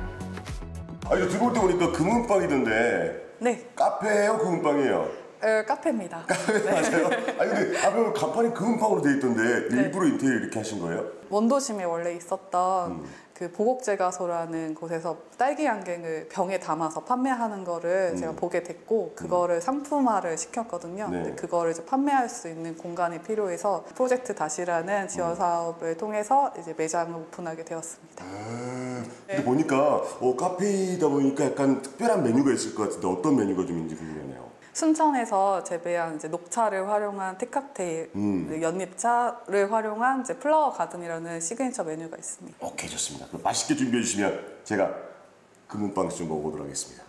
아, 이거 들어올 때 보니까 금은방이던데. 네. 카페예요, 금은방이에요? 카페입니다. 카페 맞아요? 아니 근데 앞에 보면 간판이 금은방으로 돼 있던데 일부러 인테리어 이렇게 하신 거예요? 원도심에 원래 있었던 그 보곡제과소라는 곳에서 딸기 양갱을 병에 담아서 판매하는 거를 제가 보게 됐고 그거를 상품화를 시켰거든요. 네. 근데 그거를 이제 판매할 수 있는 공간이 필요해서 프로젝트 다시라는 지원 사업을 통해서 이제 매장을 오픈하게 되었습니다. 근데 보니까 카페이다 보니까 약간 특별한 메뉴가 있을 것 같은데 어떤 메뉴가 좀 있는지 궁금하네요. 순천에서 재배한 이제 녹차를 활용한 티칵테일, 연잎차를 활용한 이제 플라워 가든이라는 시그니처 메뉴가 있습니다. 오케이, 좋습니다. 그럼 맛있게 준비해 주시면 제가 금은빵 좀 먹어보도록 하겠습니다.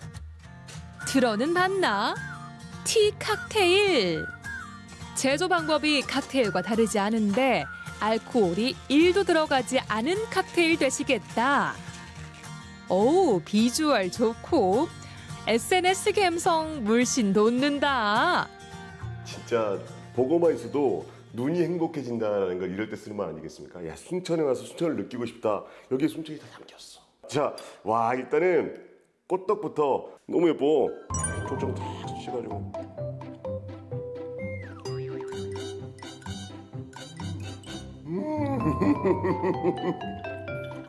들어는 봤나? 티 칵테일. 제조 방법이 칵테일과 다르지 않은데 알코올이 1도 들어가지 않은 칵테일 되시겠다. 오, 비주얼 좋고 SNS 감성 물씬 돋는다. 진짜 보고만 있어도 눈이 행복해진다는 걸 이럴 때 쓰는 말 아니겠습니까? 야, 순천에 와서 순천을 느끼고 싶다. 여기에 순천이 다 담겼어. 자, 와, 일단은 꽃떡부터 너무 예뻐. 초점 탁 씌가지고.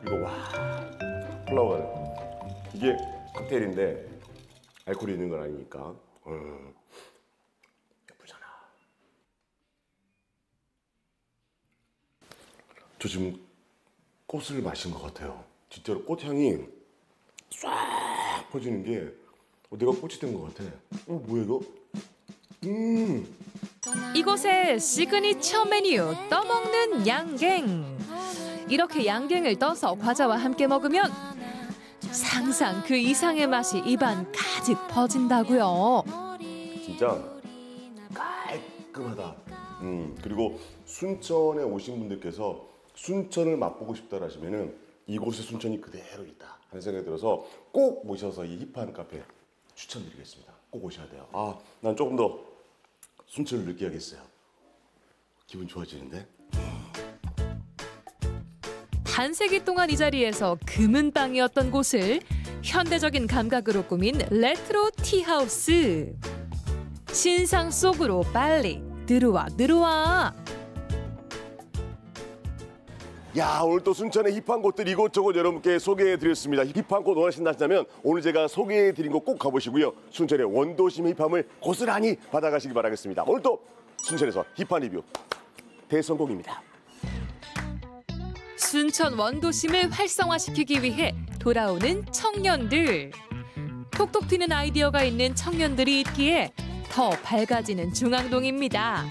그리고 와, 플라워가 이게 칵테일인데 알코올이 있는 건 아니니까. 예쁘잖아. 저 지금 꽃을 마신 것 같아요. 진짜로 꽃향이 싹 퍼지는 게 내가 꽃이 된 것 같아. 뭐야 이거? 이곳의 시그니처 메뉴 떠먹는 양갱. 이렇게 양갱을 떠서 과자와 함께 먹으면 상상 그 이상의 맛이 입안 가득 퍼진다고요. 진짜 깔끔하다. 그리고 순천에 오신 분들께서 순천을 맛보고 싶다 하시면은 이곳에 순천이 그대로 있다 하는 생각이 들어서 꼭 모셔서 이 힙한 카페 추천드리겠습니다. 꼭 오셔야 돼요. 아, 난 조금 더 순천을 느껴야겠어요. 기분 좋아지는데? 반세기 동안 이 자리에서 금은방이었던 곳을 현대적인 감각으로 꾸민 레트로 티하우스. 신상 속으로 빨리 들어와. 야, 오늘 또 순천의 힙한 곳들 이곳저곳 여러분께 소개해드렸습니다. 힙한 곳 원하신다면 오늘 제가 소개해드린 곳 꼭 가보시고요. 순천의 원도심 힙함을 고스란히 받아가시기 바라겠습니다. 오늘 또 순천에서 힙한 리뷰 대성공입니다. 순천 원도심을 활성화시키기 위해 돌아오는 청년들. 톡톡 튀는 아이디어가 있는 청년들이 있기에 더 밝아지는 중앙동입니다.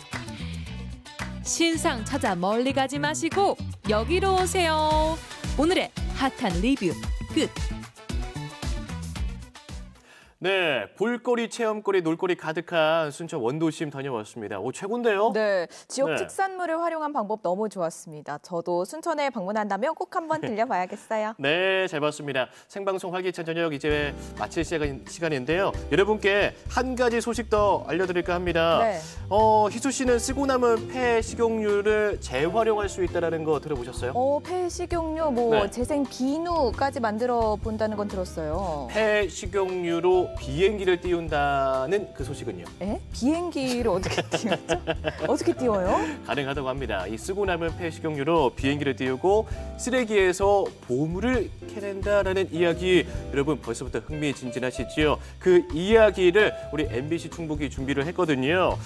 신상 찾아 멀리 가지 마시고 여기로 오세요. 오늘의 핫한 리뷰 끝. 네, 볼거리, 체험거리, 놀거리 가득한 순천 원도심 다녀왔습니다. 오, 최고인데요? 네, 지역 네. 특산물을 활용한 방법 너무 좋았습니다. 저도 순천에 방문한다면 꼭 한번 들려봐야겠어요. 네, 잘 봤습니다. 생방송 활기찬 저녁 이제 마칠 시간인데요. 여러분께 한 가지 소식 더 알려드릴까 합니다. 네. 희수 씨는 쓰고 남은 폐 식용유를 재활용할 수 있다는 거 들어보셨어요? 폐식용유, 네. 재생 비누까지 만들어 본다는 건 들었어요. 폐 식용유로 비행기를 띄운다는 그 소식은요? 비행기를 어떻게 띄우죠? 어떻게 띄워요? 가능하다고 합니다. 이 쓰고 남은 폐 식용유로 비행기를 띄우고 쓰레기에서 보물을 캐낸다라는 이야기, 여러분 벌써부터 흥미진진하시지요? 그 이야기를 우리 MBC 충북이 준비를 했거든요.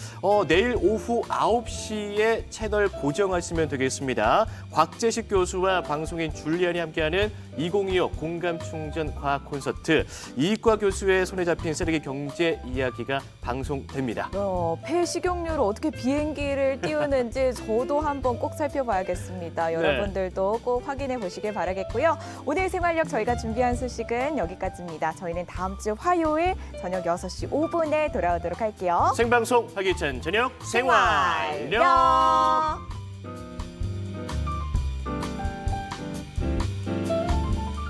내일 오후 9시에 채널 고정하시면 되겠습니다. 곽재식 교수와 방송인 줄리안이 함께하는 2025 공감충전 과학 콘서트, 이과 교수의 손에 잡힌 쓰레기 경제 이야기가 방송됩니다. 폐식용유로 어떻게 비행기를 띄우는지 저도 한번 꼭 살펴봐야겠습니다. 여러분들도 꼭 확인해 보시길 바라겠고요. 오늘 생활력 저희가 준비한 소식은 여기까지입니다. 저희는 다음 주 화요일 저녁 6시 5분에 돌아오도록 할게요. 생방송 활기찬 저녁 생활력.